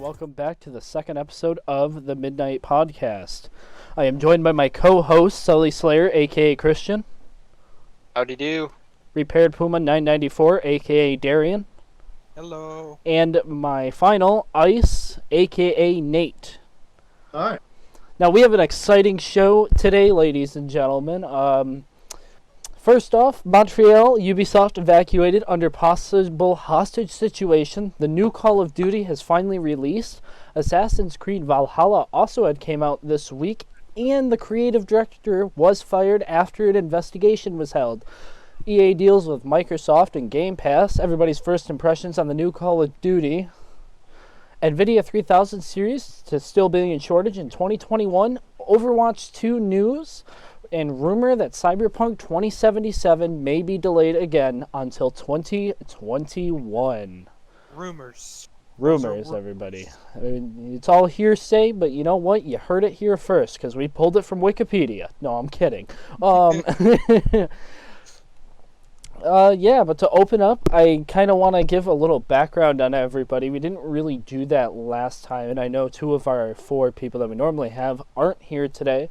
welcome back to the second episode of the Midnight Podcast. I am joined by my co-host, Sully Slayer, a.k.a. Christian. Howdy do. Repaired Puma 994, a.k.a. Darian. Hello. And my final, Ice, a.k.a. Nate. Hi. Now, we have an exciting show today, ladies and gentlemen. First off, Montreal, Ubisoft evacuated under possible hostage situation. The new Call of Duty has finally released. Assassin's Creed Valhalla also had came out this week, and the creative director was fired after an investigation was held. EA deals with Microsoft and Gamepass. Everybody's first impressions on the new Call of Duty. Nvidia 3000 series to still being in shortage in 2021. Overwatch 2 news. And rumor that Cyberpunk 2077 may be delayed again until 2021. Rumors, everybody. I mean, it's all hearsay, but you know what? You heard it here first, because we pulled it from Wikipedia. No, I'm kidding. Yeah, but to open up, I kind of want to give a little background on everybody. We didn't really do that last time, and I know 2 of our 4 people that we normally have aren't here today.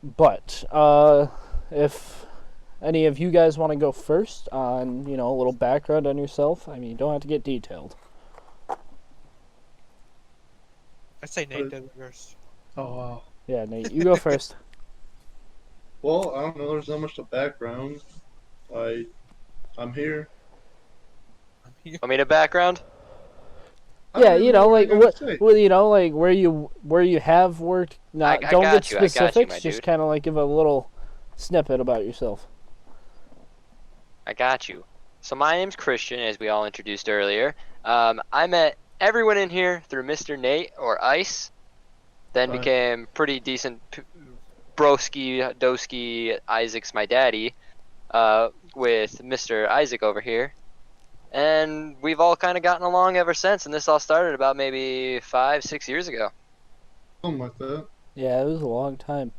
But if any of you guys want to go first on, a little background on yourself, I mean, you don't have to get detailed. I say Nate does it first. Oh, wow. Yeah, Nate, you go first. Well, I don't know. There's not much to background. I'm here. Want me to background? Yeah, I don't know like what you're gonna say. like where you have worked. Not I don't got get you, I got you, specifics. my Just dude. kind of like give a little snippet about yourself. I got you. So my name's Christian, as we all introduced earlier. I met everyone in here through Mr. Nate, or Ice. Then Right. became pretty decent broski, doski, Isaac's my daddy, with Mr. Isaac over here. And we've all kind of gotten along ever since, and this all started about maybe 5-6 years ago. Something like that. Yeah, it was a long time.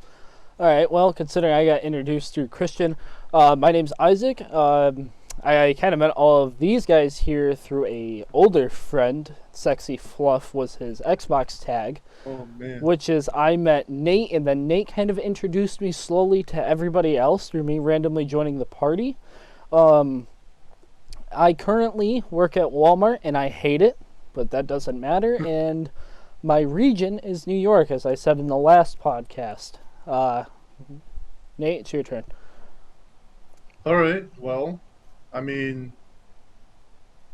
All right, well, considering I got introduced through Christian, my name's Isaac. I kind of met all of these guys here through a older friend. Sexy Fluff was his Xbox tag, Oh, man. which is I met Nate, and then Nate kind of introduced me slowly to everybody else through me randomly joining the party. I currently work at Walmart, and I hate it, but that doesn't matter, and my region is New York, as I said in the last podcast. Nate, it's your turn. All right. Well, I mean,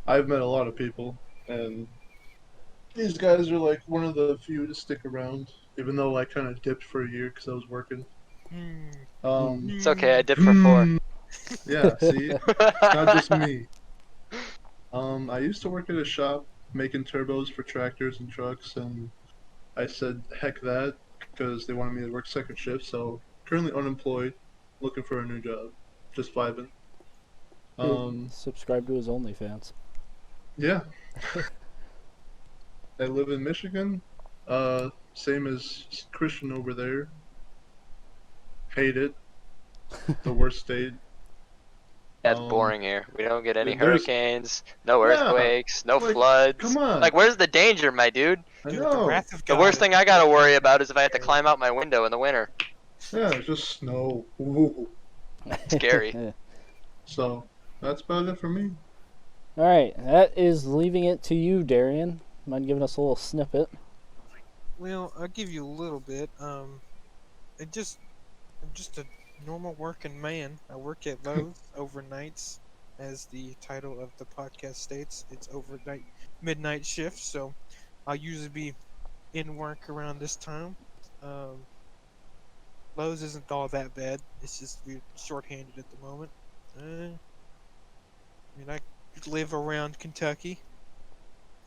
I've met a lot of people, and these guys are like one of the few to stick around, even though I kind of dipped for a year because I was working. It's okay, I did for 4. Yeah, see? Not just me. I used to work at a shop making turbos for tractors and trucks, and I said heck that because they wanted me to work second shift, so currently unemployed, looking for a new job, just vibing. Subscribe to his OnlyFans. Yeah. I live in Michigan, same as Christian over there. Hate it. The worst state. That's boring here. We don't get any there's- hurricanes, no Yeah, earthquakes, no like, floods. come on. Like, where's the danger, my dude? I Dude, know. the wrath of The God. worst thing I gotta worry about is if I have to climb out my window in the winter. Yeah, it's just snow. Ooh. Scary. So, that's about it for me. All right, that is leaving it to you, Darian. Mind giving us a little snippet? Well, I'll give you a little bit. I'm just a normal working man. I work at Lowe's overnights, as the title of the podcast states. It's overnight, midnight shift, so I'll usually be in work around this time. Lowe's isn't all that bad. It's just we're short-handed at the moment. I live around Kentucky,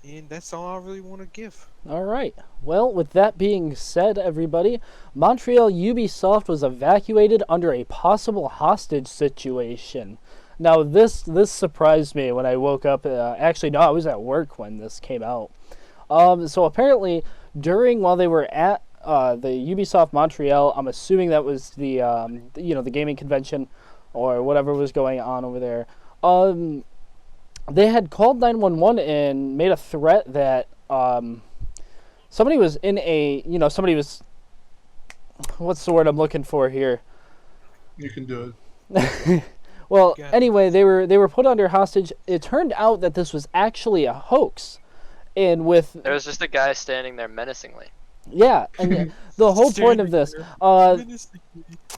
and that's all I really want to give. All right. Well, with that being said, everybody, Montreal Ubisoft was evacuated under a possible hostage situation. Now, this surprised me when I woke up. Actually, no, I was at work when this came out. So apparently, while they were at the Ubisoft Montreal, I'm assuming that was the the gaming convention or whatever was going on over there. They had called 911 and made a threat that somebody was in a, somebody was, what's the word I'm looking for here? You can do it. Well, Yeah. anyway, they were put under hostage. It turned out that this was actually a hoax, and with There was just a guy standing there menacingly. yeah, and the whole point of this,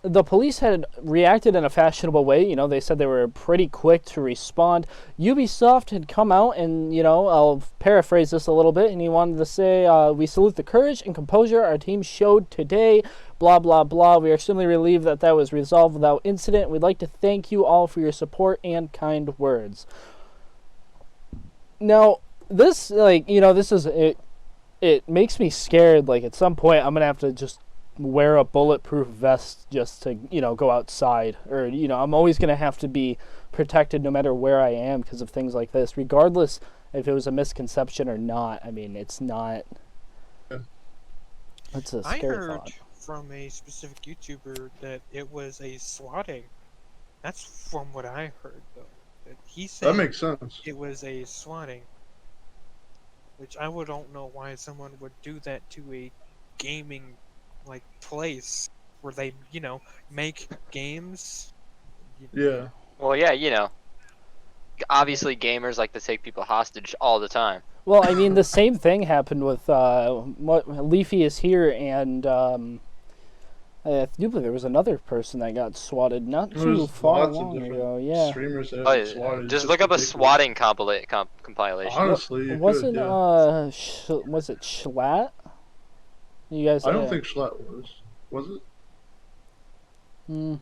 the police had reacted in a fashionable way. They said they were pretty quick to respond. Ubisoft had come out and, I'll paraphrase this a little bit, and he wanted to say, we salute the courage and composure our team showed today, blah, blah, blah. We are extremely relieved that that was resolved without incident. We'd like to thank you all for your support and kind words. Now, this, this is, it makes me scared. Like, at some point, I'm going to have to just wear a bulletproof vest just to, go outside. Or, I'm always going to have to be protected no matter where I am because of things like this, regardless if it was a misconception or not. I mean, it's not. It's a I scary heard thought. from a specific YouTuber that it was a swatting. That's from what I heard, though. That he said That makes sense. it was a swatting. Which I don't know why someone would do that to a gaming place where they, make games. Yeah. Well, yeah, obviously gamers like to take people hostage all the time. Well, I mean, the same thing happened with Leafy is here, and I do believe there was another person that got swatted not too There's far lots of long different ago. Yeah. streamers that Oh, have yeah. swatted. Just It's look up a ridiculous. swatting compilation. Honestly, you Wasn't could, yeah. was it Schlatt? You guys? I don't think Schlatt was. Was it? Hmm.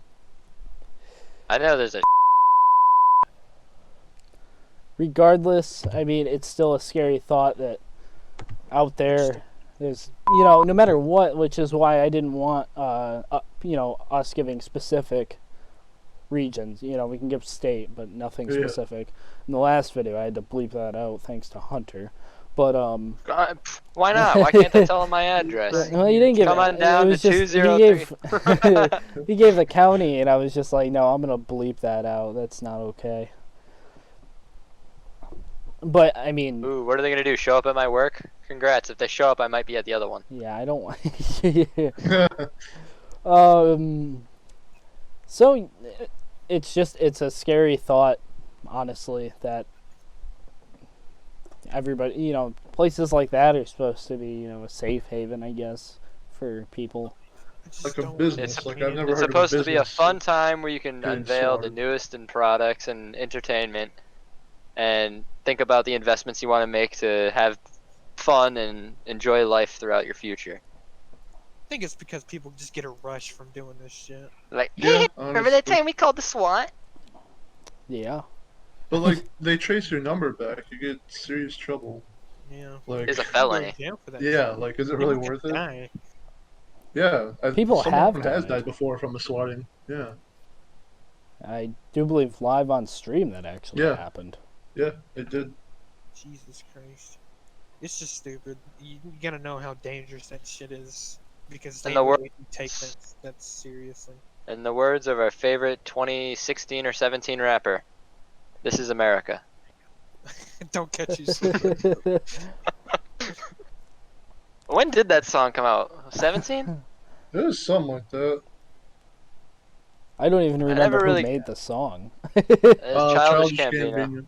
I know there's a Regardless, I mean, it's still a scary thought that out there, there's, no matter what, which is why I didn't want, us giving specific regions. We can give state, but nothing Yeah. specific. In the last video, I had to bleep that out thanks to Hunter. But, Why not? Why can't they tell them my address? well, you didn't give Come on it down was to just, 203. he gave the county, and I was just like, no, I'm going to bleep that out. That's not okay. But, I mean... Ooh, what are they gonna do? Show up at my work? Congrats. If they show up, I might be at the other one. Yeah, I don't want... So, it's a scary thought, honestly, that everybody, places like that are supposed to be, a safe haven, I guess, for people. I just Like a don't business, understand like I've never It's heard of supposed to be a business fun time where you can getting unveil the swatted. newest in products and entertainment and think about the investments you want to make to have fun and enjoy life throughout your future. I think it's because people just get a rush from doing this shit. Like, Yeah, remember that honestly. time we called the SWAT? Yeah. But like, they trace your number back, you get serious trouble. Yeah. Like, It's a You go felony. to jail for that yeah, shit. like, is it really People worth could it? die. Yeah, People someone have has died. died before from a swatting. Yeah, I do believe live on stream that actually Yeah. happened. yeah, it did. Jesus Christ. It's just stupid. You gotta know how dangerous that shit is. Because And they the wor- really take that seriously. In the words of our favorite 2016 or 17 rapper, this is America. Don't catch you slipping. When did that song come out? 17? It was something like that. I don't even remember never who really- made the song. Childish Gambino.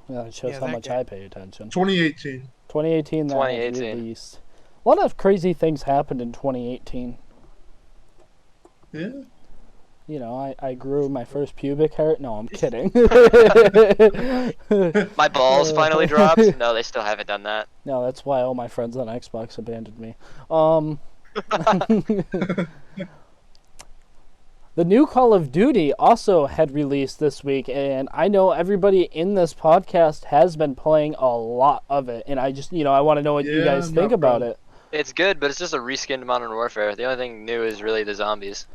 Yeah, it shows Yeah, how that much guy. I pay attention. 2018. 2018, that 2018. was released. A lot of crazy things happened in 2018. Yeah. I grew my first pubic hair. No, I'm kidding. My balls finally dropped? No, they still haven't done that. No, that's why all my friends on Xbox abandoned me. The new Call of Duty also had released this week, and I know everybody in this podcast has been playing a lot of it, and I just, I want to know what you Yeah, guys think not about bad. it. It's good, but it's just a reskinned Modern Warfare. The only thing new is really the zombies.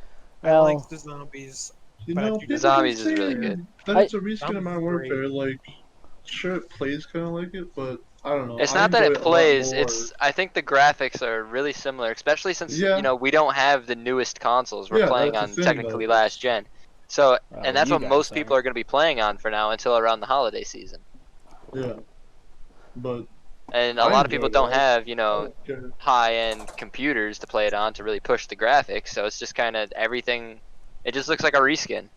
I Well- like the zombies. You But I know, do- people Zombies keep is really saying good. That it's a reskin of Zombies Modern is great. Warfare. Like, sure, it plays kind of like it, but I don't know. It's I not that enjoy it a lot plays. more. It's I think the graphics are really similar, especially since Yeah. we don't have the newest consoles. We're Yeah, playing that's on the thing, technically though. last gen. So Well, and that's you what guys most are. people are going to be playing on for now until around the holiday season. Yeah. But And a I lot of enjoy people don't that. have, Okay. high-end computers to play it on to really push the graphics. So it's just kind of everything. It just looks like a reskin.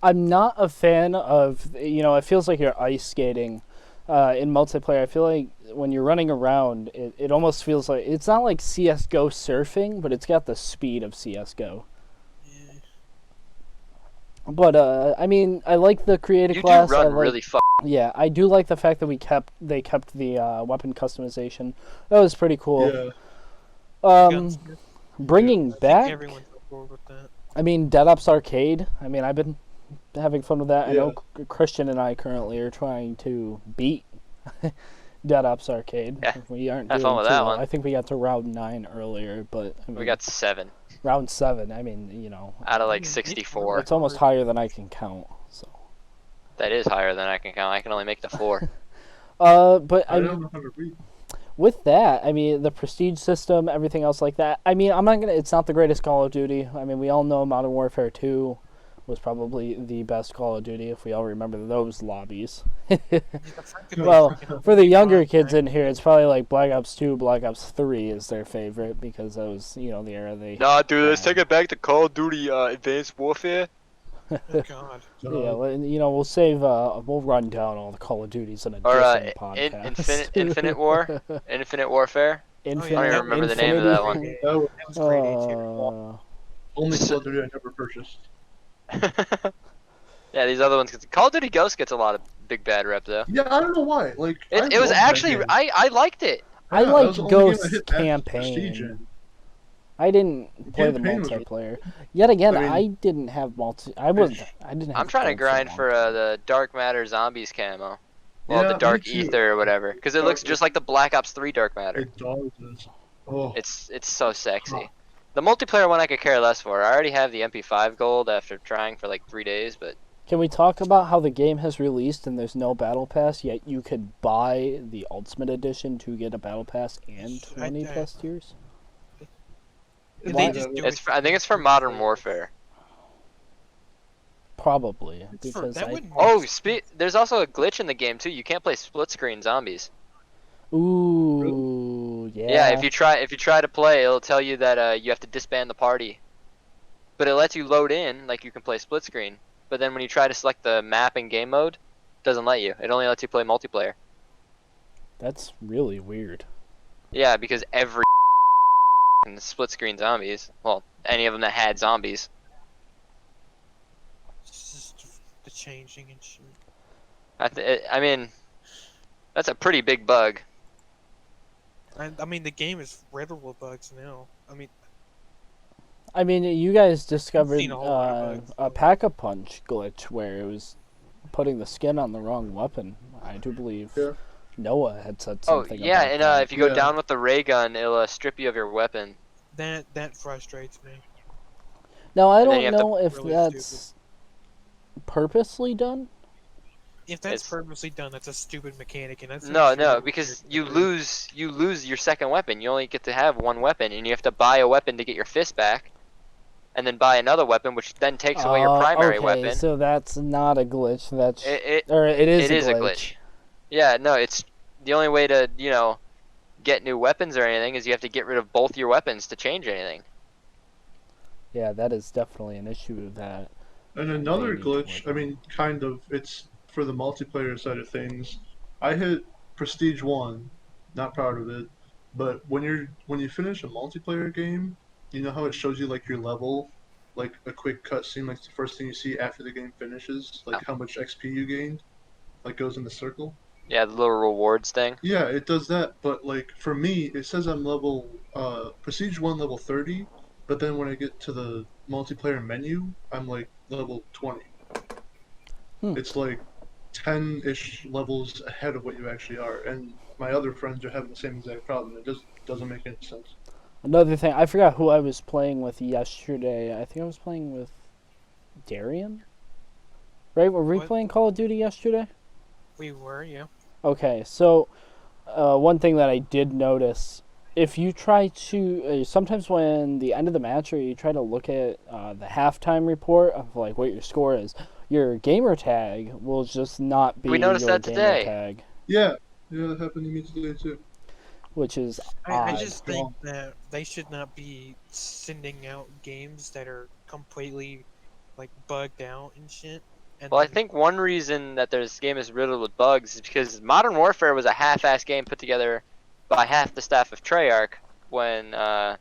I'm not a fan of, it feels like you're ice skating in multiplayer. I feel like when you're running around, it almost feels like, it's not like CSGO surfing, but it's got the speed of CSGO. Yeah. But, I mean, I like the creative You class. do run really Yeah, I do like the fact that they kept the weapon customization. That was pretty cool. Yeah. Gunsmith. Bringing I think back, everyone's on board with that. I mean, Dead Ops Arcade. I mean, I've been having fun with that. I Yeah. know Christian and I currently are trying to beat Dead Ops Arcade. Yeah, We aren't have doing fun with too that well. one. I think we got to round 9 earlier, but I mean, We got 7 round 7. I mean, out of like It's 64. it's almost higher than I can count. So, That is higher than I can count. I can only make the 4. but I I don't mean, know how to read. with that, I mean, the prestige system, everything else like that. I mean, I'm not gonna. It's not the greatest Call of Duty. I mean, we all know Modern Warfare 2 was probably the best Call of Duty if we all remember those lobbies. Well, for the younger kids in here, it's probably like Black Ops 2, Black Ops 3 is their favorite because that was, the era they. Nah, dude, let's take it back to Call of Duty Advanced Warfare. Oh God. Yeah, well, we'll save. We'll run down all the Call of Duties in a Or different podcast. Infinite War, Infinite Warfare. Infinite, I don't even remember the name of that one. That was That was great. only Call of Duty I never purchased. Yeah, these other ones. Call of Duty Ghost gets a lot of big bad rep though. Yeah, I don't know why. Like It was actually I liked it. I that liked was the only game I Ghost hit that prestige campaign. in. I didn't play the campaign was- multiplayer. Yet again, I mean- I didn't have multi. I didn't. Have I'm trying to gold grind long for time. the Dark Matter Zombies camo. Well, Yeah, the me Dark too. Ether or whatever, because it looks just like the Black Ops 3 Dark Matter. It does. Oh, It's so sexy. The multiplayer one I could care less for. I already have the MP5 gold after trying for like 3 days, but Can we talk about how the game has released and there's no battle pass, yet you could buy the Ultimate Edition to get a battle pass and 20 plus tiers? Did Why- they just do I think it's for Modern Warfare. Probably It's for, because that wouldn't Oh, there's also a glitch in the game too. You can't play split screen zombies. Ooh, yeah. Yeah, if you try to play, it'll tell you that you have to disband the party. But it lets you load in, like you can play split screen. But then when you try to select the map in game mode, it doesn't let you. It only lets you play multiplayer. That's really weird. Yeah, because every split screen zombies, well, any of them that had zombies. It's just the changing and shit. I mean, that's a pretty big bug. I mean, the game is riddled with bugs now. I mean, you guys discovered seen a whole lot of bugs, a pack-a-punch glitch where it was putting the skin on the wrong weapon. I do believe Yeah. Noah had said Oh something yeah, about and that. if you go Yeah. down with the ray gun, it'll strip you of your weapon. That frustrates me. Now, I and then don't you have to- know if Really that's purposely done. If that's It's- purposely done, that's a stupid mechanic, and that's No, because you lose your second weapon. You only get to have one weapon, and you have to buy a weapon to get your fist back, and then buy another weapon, which then takes away your primary okay, weapon. so that's not a glitch. That's It or it is. it is a glitch. Yeah, no, it's the only way to get new weapons or anything is you have to get rid of both your weapons to change anything. Yeah, that is definitely an issue with that. and another They need to glitch. work I mean, kind of. It's for the multiplayer side of things. I hit Prestige 1, not proud of it, but when you finish a multiplayer game, you know how it shows you like your level, like a quick cutscene, like the first thing you see after the game finishes, like how much XP you gained, like goes in the circle. Yeah, the little rewards thing. Yeah, it does that, but like for me, it says I'm level Prestige 1 level 30, but then when I get to the multiplayer menu, I'm like level 20. It's like 10-ish levels ahead of what you actually are, and my other friends are having the same exact problem. It just doesn't make any sense. Another thing, I forgot who I was playing with yesterday. I think I was playing with Darian. Right? Were we What? playing Call of Duty yesterday? We were, yeah. Okay, so one thing that I did notice, if you try to, sometimes when the end of the match or you try to look at the halftime report of like what your score is, your gamer tag will just not be We noticed your that gamer today. tag. Yeah, that happened to me today too. which is I odd. just think that they should not be sending out games that are completely like bugged out and shit. And Well, I then- think one reason that this game is riddled with bugs is because Modern Warfare was a half-ass game put together by half the staff of Treyarch when I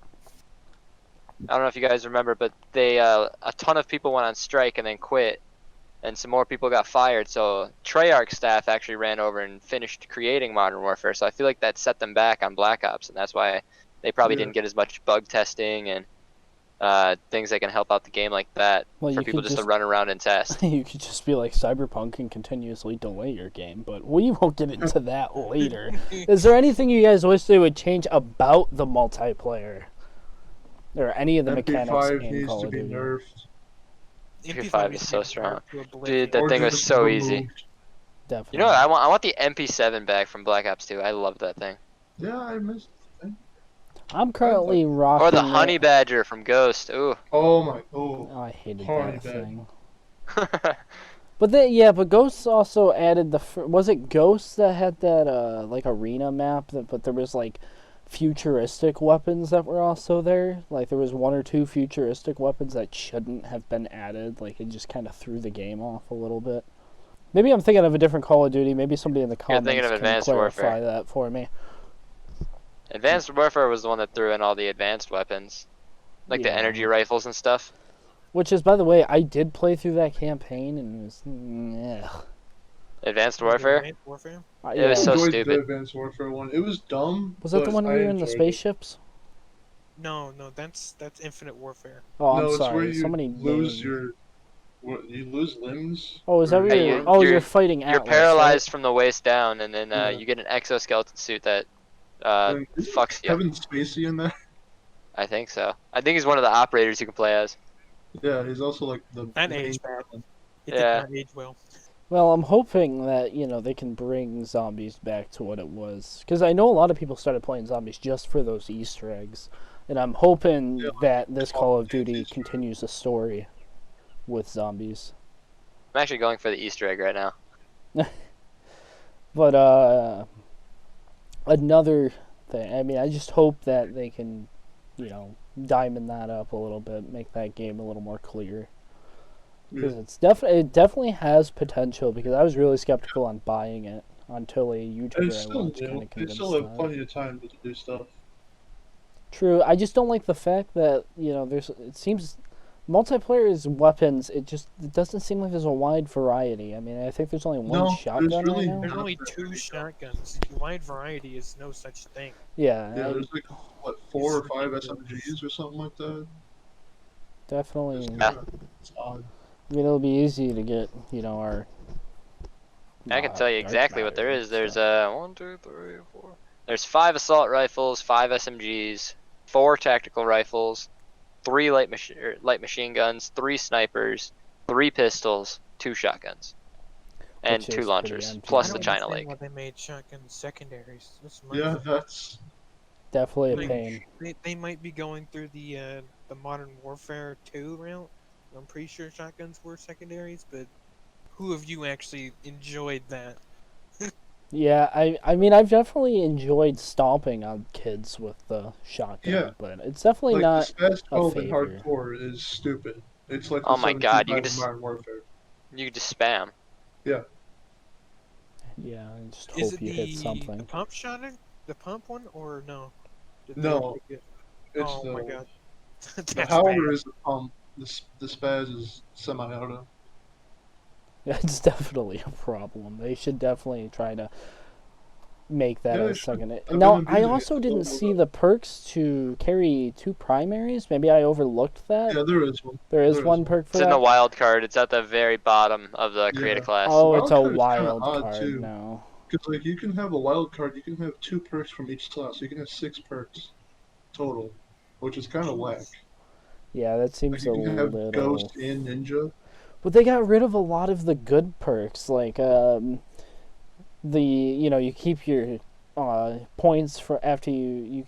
don't know if you guys remember, but they a ton of people went on strike and then quit, and some more people got fired. So Treyarch staff actually ran over and finished creating Modern Warfare. So I feel like that set them back on Black Ops, and that's why they probably Yeah. didn't get as much bug testing and things that can help out the game like that Well, for you people could just to run around and test. You could just be like Cyberpunk and continuously delay your game, but we won't get into that later. Is there anything you guys wish they would change about the multiplayer? Or any of the mechanics MP5 in needs Call to of be Duty? nerfed. MP5 needs is to so be strong. nerfed to oblivion. Dude, that Or thing was just so easy. removed. Definitely. You know what? I want the MP7 back from Black Ops 2. I love that thing. Yeah, I missed it. I'm currently rocking Or the Honey Badger from Ghost. Ooh. Oh my, oh. Oh, I hated Honey that Badger. thing. But but Ghosts also added was it Ghosts that had that like arena map but there was like futuristic weapons that were also there. Like there was one or two futuristic weapons that shouldn't have been added. Like it just kind of threw the game off a little bit. Maybe I'm thinking of a different Call of Duty. Maybe somebody in the comments thinking of can Advanced clarify Warfare. that for me. Advanced Warfare was the one that threw in all the advanced weapons. Like the Yeah. energy rifles and stuff. Which is, by the way, I did play through that campaign and it was Advanced Warfare? Advanced Warfare? It was I so enjoyed stupid. the Advanced Warfare one. It was dumb. Was that the but one where I you were in the enjoyed it. spaceships? No, that's Infinite Warfare. Oh, No, I'm it's where sorry. you Somebody lose named- you lose limbs. Oh, is that or where Yeah, you're... you- Oh, you're- you're fighting You're Atlas, paralyzed from the waist down, and then Yeah. you get an exoskeleton suit that Isn't fucks you. Kevin Spacey in that? I think so. I think he's one of the operators you can play as. Yeah, he's also like the That main aged bad. villain. It Yeah. did not age well. Well, I'm hoping that, they can bring zombies back to what it was. Because I know a lot of people started playing zombies just for those Easter eggs. And I'm hoping Yeah, that this Call of Duty Easter eggs. continues the story with zombies. I'm actually going for the Easter egg right now. But, another thing, I mean, I just hope that they can, diamond that up a little bit, make that game a little more clear. Because Yeah. it definitely has potential, because I was really skeptical on buying it until a YouTuber It's I still watched new. kind of They convinced still have that. plenty of time to do stuff. True, I just don't like the fact that, it seems multiplayer is weapons, it doesn't seem like there's a wide variety. I mean, I think there's only one No, shotgun there's really right now. There's Not only very 2 many shotguns. Wide variety is no such thing. Yeah, Yeah, I there's like what 4 or It's 5 ridiculous. SMGs or something like that. definitely. Yeah. It's odd. I mean, it'll be easy to get, our. I can tell you Dark exactly what there Matter is. There's stuff. 1, 2, 3, 4. There's 5 assault rifles, 5 SMGs, 4 tactical rifles, 3 light machine guns, 3 snipers, 3 pistols, 2 shotguns, and Which 2 is pretty launchers, empty. plus I the don't China understand Lake. why they made shotguns secondaries. That's Yeah, my that's Definitely a Like, pain. They might be going through the Modern Warfare 2 route. I'm pretty sure shotguns were secondaries, but who of you actually enjoyed that? Yeah, I mean, I've definitely enjoyed stomping on kids with the shotgun, Yeah. but it's definitely like not. the Spaz 12 in favor. hardcore is stupid. It's like Oh the my God, you 75 can in just- Modern Warfare. You could just spam. Yeah, I just Is hope it you hit the something. pump shotgun? The pump one, or no? Did they No, make it- It's Oh the, my god. the That's Howler bad. is the pump. The Spaz is semi-auto. Yeah, it's definitely a problem. They should definitely try to make that Yeah, a they should. second. I've Now, been I abusing it. also It's didn't so see good. the perks to carry 2 primaries. Maybe I overlooked that. Yeah, there is one. There is there is one one. perk for It's in that. the wild card. It's at the very bottom of the create a Yeah. class. Oh, Wild it's a card is kinda wild odd, card too. now. Because like you can have a wild card, you can have 2 perks from each slot, so you can have 6 perks total, which is kind of whack. Yeah, that Like seems you a can have little. Ghost and Ninja. But they got rid of a lot of the good perks, like you keep your points for after you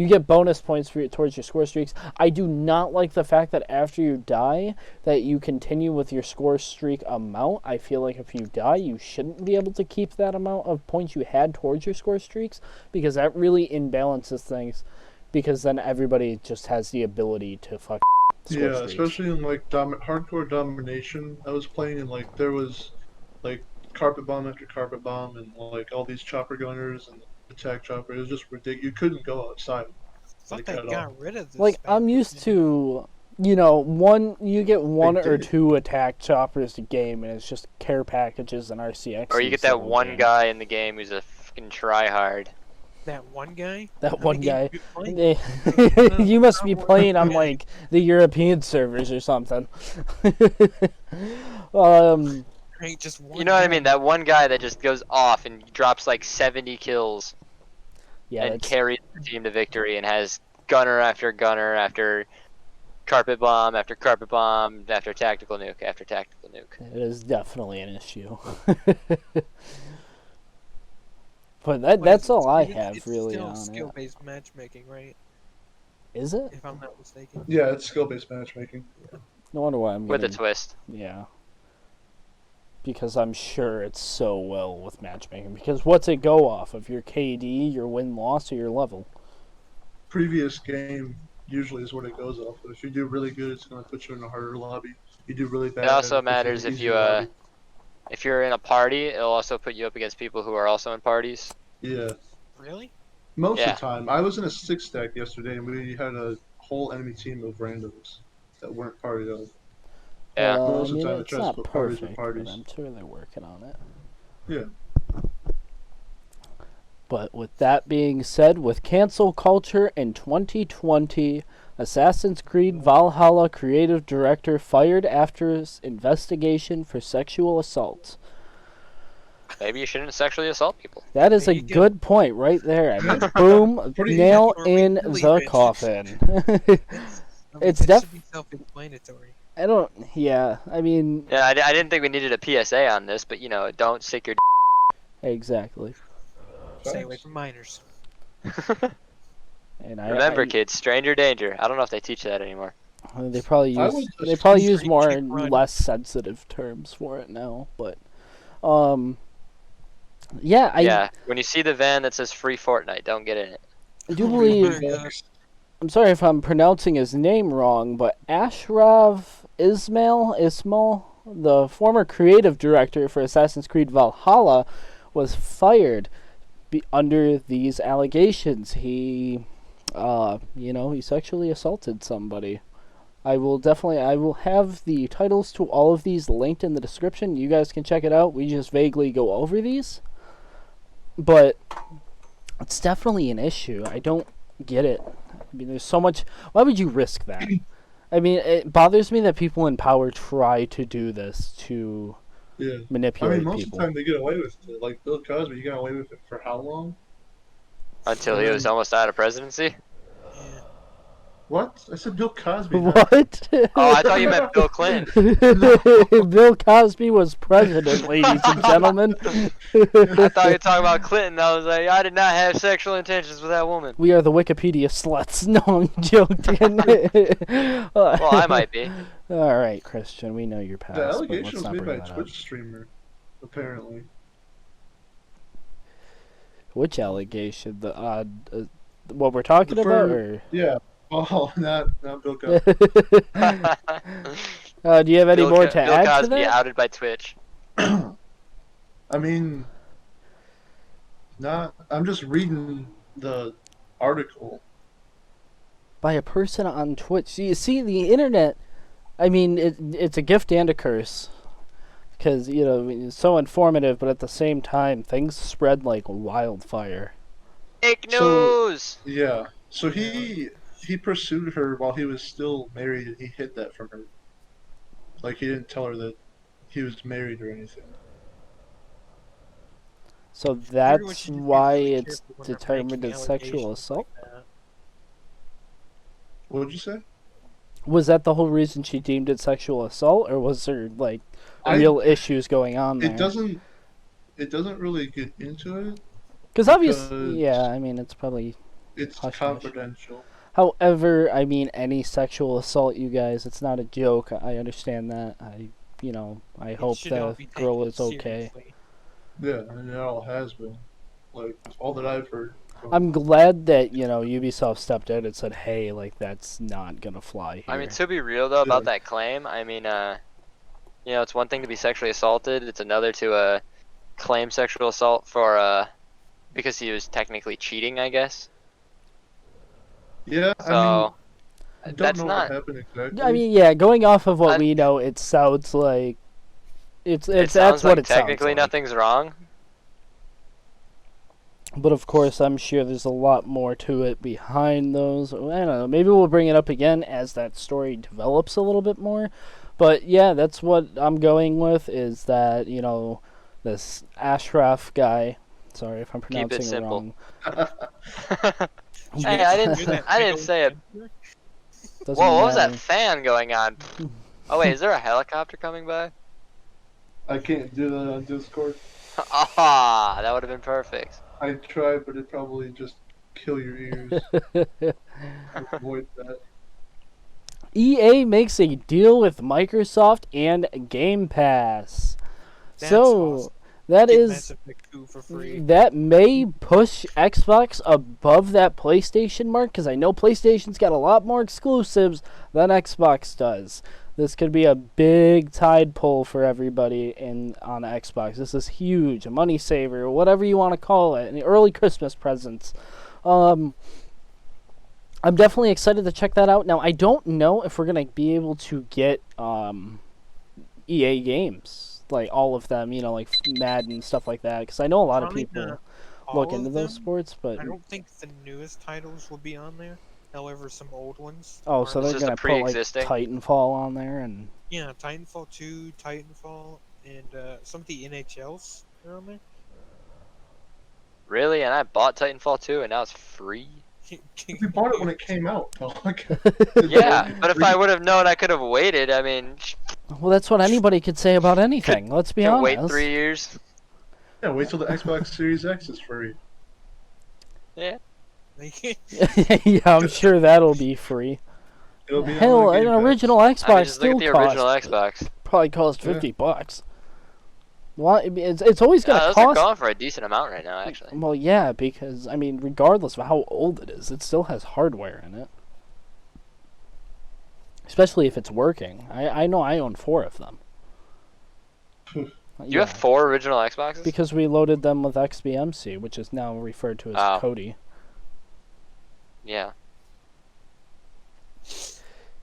get bonus points towards your score streaks. I do not like the fact that after you die that you continue with your score streak amount. I feel like if you die, you shouldn't be able to keep that amount of points you had towards your score streaks, because that really imbalances things, because then everybody just has the ability to fuck score Yeah, streaks. especially in like hardcore domination. I was playing and like there was like carpet bomb after carpet bomb and like all these chopper gunners and attack chopper. It was just ridiculous. You couldn't go outside. I thought Like, they at all. got rid of this. Like, back I'm in used the- to, you get one They or did. two attack choppers a game, and it's just care packages and RCX. Or you get that one guy in the game who's a fucking tryhard. That one guy. That How many one guy. games you playing? They- you must be playing on, like, the European servers or something. Ain't just one You know what I guy. mean? That one guy that just goes off and drops like 70 kills Yeah, and it's, carries the team to victory and has gunner after carpet bomb after carpet bomb after tactical nuke after tactical nuke. it is definitely an issue. But that's all I have it's really still on it. skill-based matchmaking, right? Is it? If I'm not mistaken. Yeah, it's skill-based matchmaking. No wonder why I'm With a getting... twist. Yeah. Because I'm sure it's so well with matchmaking. Because what's it go off of? Your KD, your win-loss, or your level? Previous game usually is what it goes off. But if you do really good, it's going to put you in a harder lobby. You do really bad. It also it'll put you in matters an if easier you lobby. if you're in a party, it'll also put you up against people who are also in parties. Yeah. Really? Most Yeah. of the time. I was in a 6-stack yesterday, and we had a whole enemy team of randoms that weren't part of. Yeah. Well, Most I of the mean, time it it's tries to not put parties with perfect, parties. but I'm sure they're working on it. Yeah. But with that being said, with cancel culture in 2020, Assassin's Creed Valhalla creative director fired after his investigation for sexual assault. Maybe you shouldn't sexually assault people. That is There a you go. good point right there. I mean, boom, Pretty nail easy. in Really, the bitches. coffin. It's that def- should be self-explanatory. I don't, yeah, I mean, Yeah, I didn't think we needed a PSA on this, but don't stick your exactly. Stay away from minors. And I Remember, kids, stranger danger. I don't know if they teach that anymore. They probably I use would they probably use street more chick run. less sensitive terms for it now, but yeah, Yeah, when you see the van that says free Fortnite, don't get in it. I do Oh, believe, yeah. I'm sorry if I'm pronouncing his name wrong, but Ashraf Ismail, the former creative director for Assassin's Creed Valhalla, was fired under these allegations. He he sexually assaulted somebody. I will have the titles to all of these linked in the description. You guys can check it out. We just vaguely go over these. But it's definitely an issue. I don't get it. I mean, there's so much... Why would you risk that? I mean, it bothers me that people in power try to do this to Yeah. I manipulate mean, most people. of the time they get away with it. Like Bill Cosby, he got away with it for how long? Until he was almost out of presidency. Yeah. What? I said Bill Cosby. not- What? Oh, I thought you meant Bill Clinton. Bill Cosby was president, ladies and gentlemen. I thought you were talking about Clinton. I was like, I did not have sexual intentions with that woman. We are the Wikipedia sluts. No, I'm joking. Well, I might be. All right, Christian, we know your past. The but allegation let's was not made by bring a that up. Twitch streamer, apparently. Which allegation? The what we're talking The about, fir- or Yeah. Oh, not Bill Cosby. do you have any more to Bill add to Cosby that? outed by Twitch. I mean, not. I'm just reading the article. By a person on Twitch. You see, the internet. I mean, it's a gift and a curse. Because, it's so informative, but at the same time, things spread like wildfire. Fake So- news. Yeah. So he pursued her while he was still married, and he hid that from her. Like, he didn't tell her that he was married or anything. So Everyone that's should just be why really it's careful when they're determined making as sexual allegations assault? like that. What would you say? Was that the whole reason she deemed it sexual assault, or was there like I- real issues going on there? It doesn't really get into it. Because obviously, yeah, I mean, it's probably. It's Hush, hush. confidential. However, I mean, any sexual assault, you guys, it's not a joke. I understand that. I It hope should all the be girl taken is okay. seriously. Yeah, and it all has been. Like, all that I've heard. I'm glad that, Ubisoft stepped in and said, hey, like, that's not gonna fly here. I mean, to be real though about Yeah. that claim, I mean, it's one thing to be sexually assaulted. It's another to claim sexual assault for because he was technically cheating, I guess. Yeah, I So don't that's know not. what happened exactly. I mean, yeah, going off of what I- we know, it sounds like it's It that's sounds what like it sounds technically like. nothing's wrong. But of course, I'm sure there's a lot more to it behind those. I don't know. Maybe we'll bring it up again as that story develops a little bit more. But yeah, that's what I'm going with. Is that this Ashraf guy? Sorry if I'm Keep it pronouncing it simple. wrong. Hey, I didn't. Hear that I didn't title say it. again? Doesn't Whoa, what was that matter. fan going on? Oh wait, is there a helicopter coming by? I can't do that on Discord. Ah, that would have been perfect. I tried, but it'd probably just kill your ears. Avoid that. EA makes a deal with Microsoft and Gamepass. That's So awesome. that Get is Mass Effect 2 for free. that may push Xbox above that PlayStation mark because I know PlayStation's got a lot more exclusives than Xbox does. This could be a big tide pull for everybody on Xbox. This is huge, a money saver, whatever you want to call it, an early Christmas presents. I'm definitely excited to check that out. Now, I don't know if we're gonna be able to get EA games, like all of them, like Madden stuff like that, because I know a lot of Probably people not look all into of those them. sports, but I don't think the newest titles will be on there. However, some old ones. oh, are so on they're This is gonna the put like pre-existing. Titanfall on there, and Yeah, Titanfall 2, Titanfall, and some of the NHLs are on there. Really? And I bought Titanfall 2 and now it's free? We bought it when it came out, dog. Yeah, but if I would have known I could have waited, I mean, well, that's what anybody could say about anything. Let's be can wait honest. 3 years. Yeah, wait till the Xbox Series X is free. Yeah. Yeah, I'm sure that'll be free. It'll be Hell, on the an Game Pass. original Xbox I mean, just look still at the costs original Xbox. probably cost Yeah. $50. Well, it's always Yeah, gonna those are cost. going for a decent amount right now, actually. Well, yeah, because I mean, regardless of how old it is, it still has hardware in it. Especially if it's working. I know I own 4 of them. You have 4 original Xboxes? Because we loaded them with XBMC, which is now referred to as Oh. Kodi. Yeah.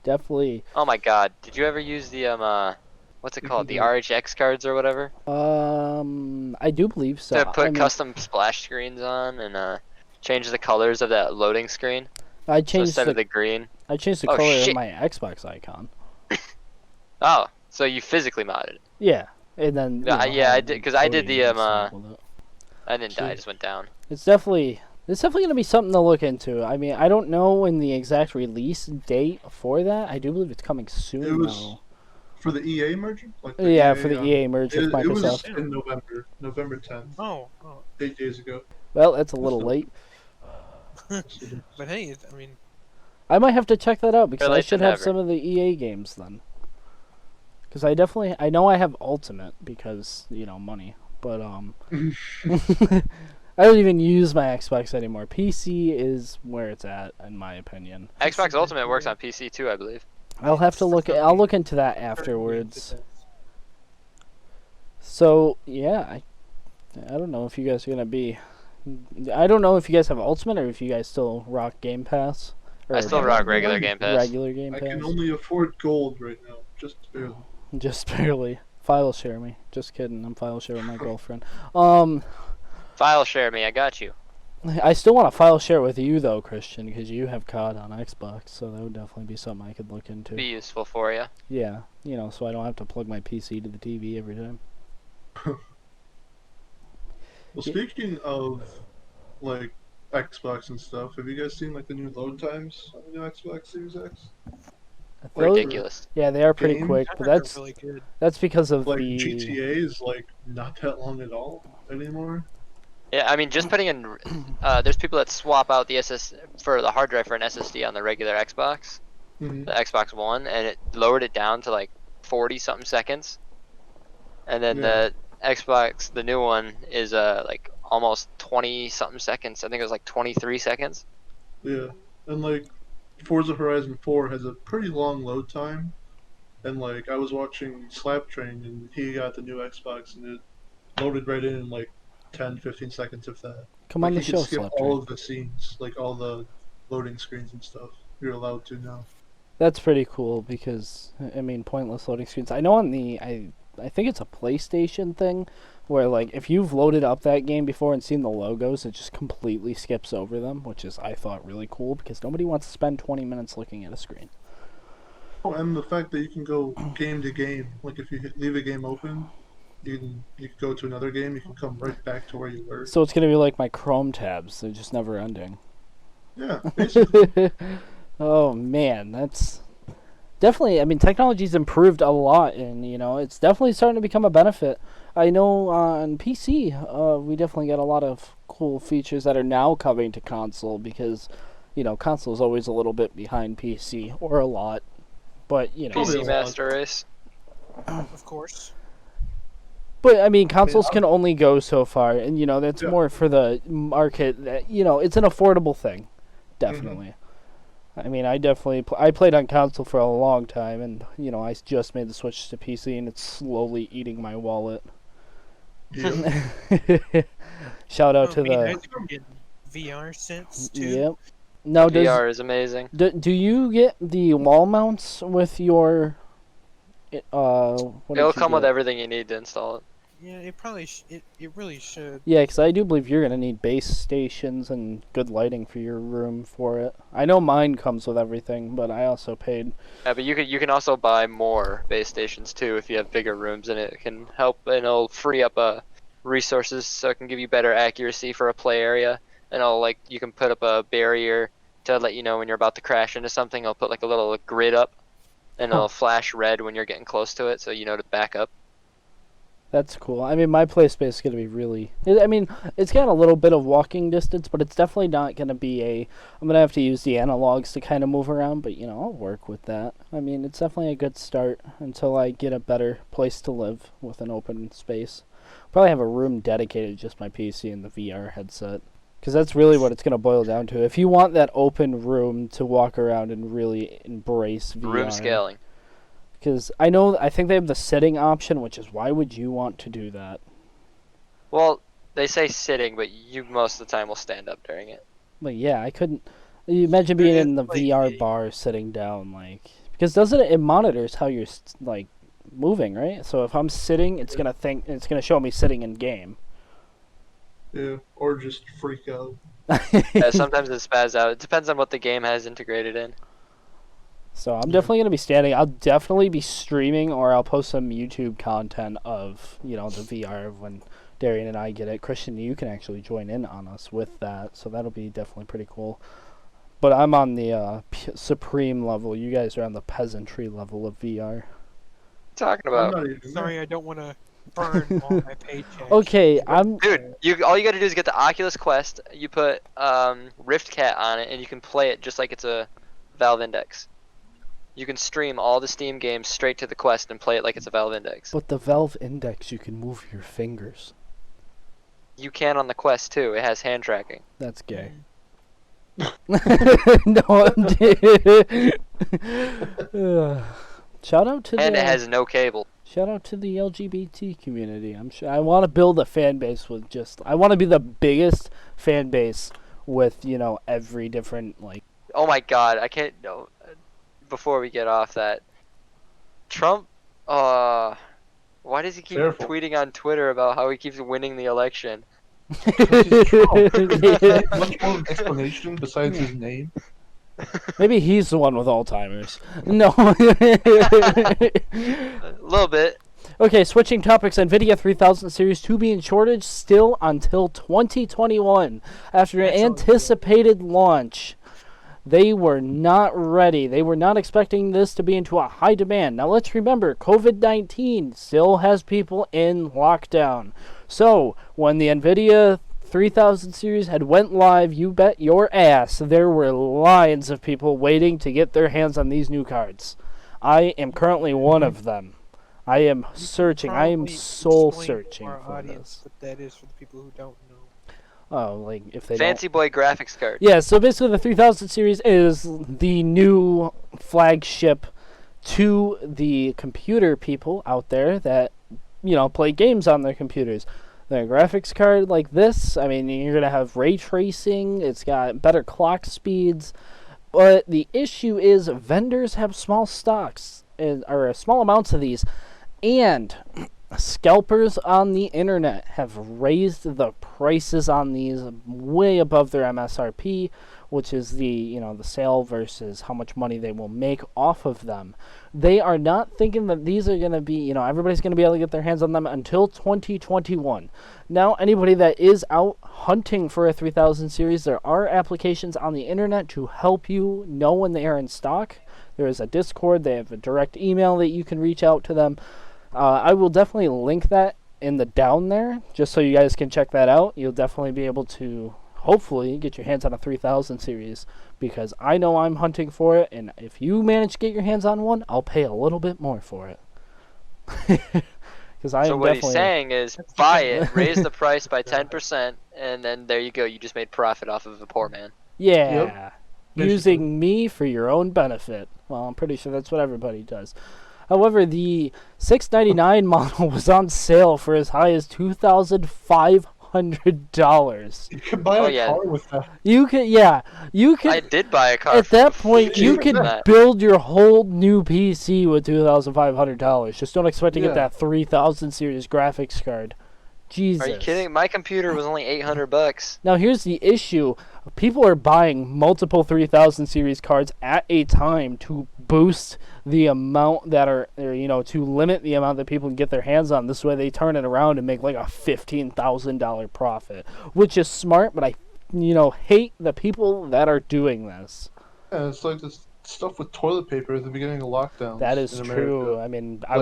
Definitely. Oh my god, did you ever use the, what's it called? The RHX cards or whatever? I do believe so. To put I mean, custom splash screens on and, change the colors of that loading screen? I So changed instead the of the green. I changed the Oh, color of shit. my Xbox icon. Oh, so you physically modded it. Yeah, and then Yeah, yeah, I had did- 'cause I did Kodi the, disabled it. I didn't die, I Sure. just went down. It's definitely gonna be something to look into. I mean, I don't know when the exact release date for that. I do believe it's coming soon. It was though. for the EA merger? Like the Yeah, for the EA EA merge with It was Microsoft. in November 10th, Oh, 8 days ago. Well, that's a little late. but hey, I mean, I might have to check that out because Better I late should than have never. some of the EA games then. Because I know I have Ultimate because money, but I don't even use my Xbox anymore. PC is where it's at, in my opinion. Xbox Ultimate works on PC too, I believe. I'll have to look. I'll look into that afterwards. So yeah, I don't know if you guys are gonna be. I don't know if you guys have Ultimate or if you guys still rock Game Pass. I still rock regular Game Pass. Regular Game I Pass. can only afford gold right now, just barely. Just barely. File share me. Just kidding. I'm file sharing my girlfriend. File share me, I got you. I still want to file share with you though, Christian, because you have COD on Xbox, so that would definitely be something I could look into. Be useful for you. Yeah, so I don't have to plug my PC to the TV every time. Well, speaking of like Xbox and stuff, have you guys seen like the new load times on the new Xbox Series X? Those- Ridiculous. Yeah, they are pretty Games? quick, I but heard they're that's really good. because of Like the GTA is like not that long at all anymore. Yeah, I mean, just putting in. There's people that swap out the for the hard drive for an SSD on the regular Xbox, Mhm. the Xbox One, and it lowered it down to like 40 something seconds, and then Yeah. the Xbox, the new one, is like almost 20 something seconds. I think it was like 23 seconds. Yeah. And like Forza Horizon 4 has a pretty long load time. And like I was watching Slap Train and he got the new Xbox and it loaded right in like 10, 15 seconds if that. Come Like on the he could show, skip Slap all Train. of the scenes, like all the loading screens and stuff. You're allowed to now. That's pretty cool because I mean, pointless loading screens. I know on the I think it's a PlayStation thing where like if you've loaded up that game before and seen the logos, it just completely skips over them, which is I thought really cool because nobody wants to spend 20 minutes looking at a screen. Oh, and the fact that you can go game to game, like if you leave a game open, you can go to another game. You can come right back to where you were. So it's gonna be like my Chrome tabs; they're just never ending. Yeah, basically. Oh man, that's definitely. I mean, technology's improved a lot, and it's definitely starting to become a benefit. I know on PC, we definitely get a lot of cool features that are now coming to console because, console's always a little bit behind PC or a lot, but Probably a PC lot. Master Race. Of course. But I mean, consoles can only go so far, and that's Yeah. more for the market. That it's an affordable thing, definitely. I mean, I definitely I played on console for a long time, and I just made the switch to PC, and it's slowly eating my wallet. Yeah. Shout out to Me and the Isaac are getting VR sense too. yep. Now, VR is amazing. do you get the wall mounts with your what It'll did you come with get? everything you need to install it. Yeah, it probably it really should. Yeah, because I do believe you're gonna need base stations and good lighting for your room for it. I know mine comes with everything, but I also paid. Yeah, but you can also buy more base stations too if you have bigger rooms, and it can help and it'll free up resources so it can give you better accuracy for a play area, and you can put up a barrier to let you know when you're about to crash into something. I'll put like a little grid up, and it'll flash red when you're getting close to it, so you know to back up. That's cool. I mean, my play space is going to be really... I mean, it's got a little bit of walking distance, but it's definitely not going to be I'm going to have to use the analogs to kind of move around, but, I'll work with that. I mean, it's definitely a good start until I get a better place to live with an open space. Probably have a room dedicated to just my PC and the VR headset. Because that's really what it's going to boil down to. If you want that open room to walk around and really embrace VR... Room scaling. Because I think they have the sitting option, which is why would you want to do that? Well, they say sitting, but you most of the time will stand up during it. But yeah, I couldn't. You imagine being in the Like VR a- bar sitting down, because doesn't it monitors how you're moving, right? So if I'm sitting, it's gonna show me sitting in game. Yeah, or just freak out. Yeah, sometimes it spaz out. It depends on what the game has integrated in. So I'm definitely gonna be standing. I'll definitely be streaming, or I'll post some YouTube content of the VR when Darian and I get it. Christian, you can actually join in on us with that, so that'll be definitely pretty cool. But I'm on the supreme level. You guys are on the peasantry level of VR. Talking I'm about, not even Sorry, I don't want to burn all my paycheck. Okay, I'm. dude, all you got to do is get the Oculus Quest. You put Rift Cat on it, and you can play it just like it's a Valve Index. You can stream all the Steam games straight to the Quest and play it like it's a Valve Index. But the Valve Index, you can move your fingers. You can on the Quest too. It has hand tracking. That's gay. Mm. No, I'm shout out to And the it has no cable. shout out to the LGBT community. I'm sure I want to build a fan base with I want to be the biggest fan base with every different Oh my god, I can't no. Before we get off that, Trump, why does he keep Careful. tweeting on Twitter about how he keeps winning the election? much more explanation besides his name. Maybe he's the one with Alzheimer's. No. A little bit. Okay, switching topics. Nvidia 3000 Series 2 be in shortage still until 2021 after an That's all anticipated launch. They were not ready. They were not expecting this to be into a high demand. Now let's remember, COVID-19 still has people in lockdown. So when the Nvidia 3000 series had went live, you bet your ass there were lines of people waiting to get their hands on these new cards. I am currently one of them. I am searching. I am Probably soul explain to searching our for audience this. what that is for the people who don't know. Oh, like if they Fancy boy graphics card. Yeah, so basically the 3000 series is the new flagship to the computer people out there that, play games on their computers. The graphics card like this, I mean, you're going to have ray tracing, it's got better clock speeds, but the issue is vendors have small stocks, or small amounts of these, and scalpers on the internet have raised the prices on these way above their MSRP, which is the sale versus how much money they will make off of them. They are not thinking that these are going to be, everybody's going to be able to get their hands on them until 2021. Now, anybody that is out hunting for a 3000 series, there are applications on the internet to help you know when they are in stock. There is a Discord, they have a direct email that you can reach out to them. I will definitely link that in the down there, just so you guys can check that out. You'll definitely be able to, hopefully, get your hands on a 3000 series, because I know I'm hunting for it, and if you manage to get your hands on one, I'll pay a little bit more for it. So what he's saying is, buy it, raise the price by 10%, and then there you go. You just made profit off of a poor man. Yeah. Yep. Using me for your own benefit. Well, I'm pretty sure that's what everybody does. However, the $699 model was on sale for as high as $2,500. You could buy a car with that. You could. I did buy a car. At that point, you could that. build your whole new PC with $2,500. Just don't expect to get Yeah. that 3000 series graphics card. Jesus. Are you kidding? My computer was only $800. Now here's the issue. People are buying multiple 3000 series cards at a time to boost the amount that are, to limit the amount that people can get their hands on. This way they turn it around and make like a $15,000 profit, which is smart, but I, hate the people that are doing this. Yeah, it's like this stuff with toilet paper at the beginning of lockdown. That is true. I mean, I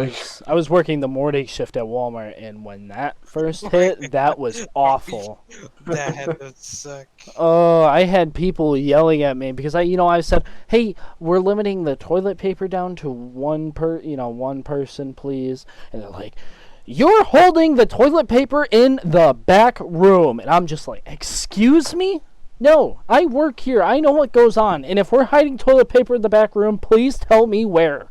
was working the morning shift at Walmart, and when that first hit, that was awful. That had to suck. Oh, I had people yelling at me because I said, "Hey, we're limiting the toilet paper down to one person, please." And they're like, "You're holding the toilet paper in the back room," and I'm just like, "Excuse me." No, I work here. I know what goes on. And if we're hiding toilet paper in the back room, please tell me where.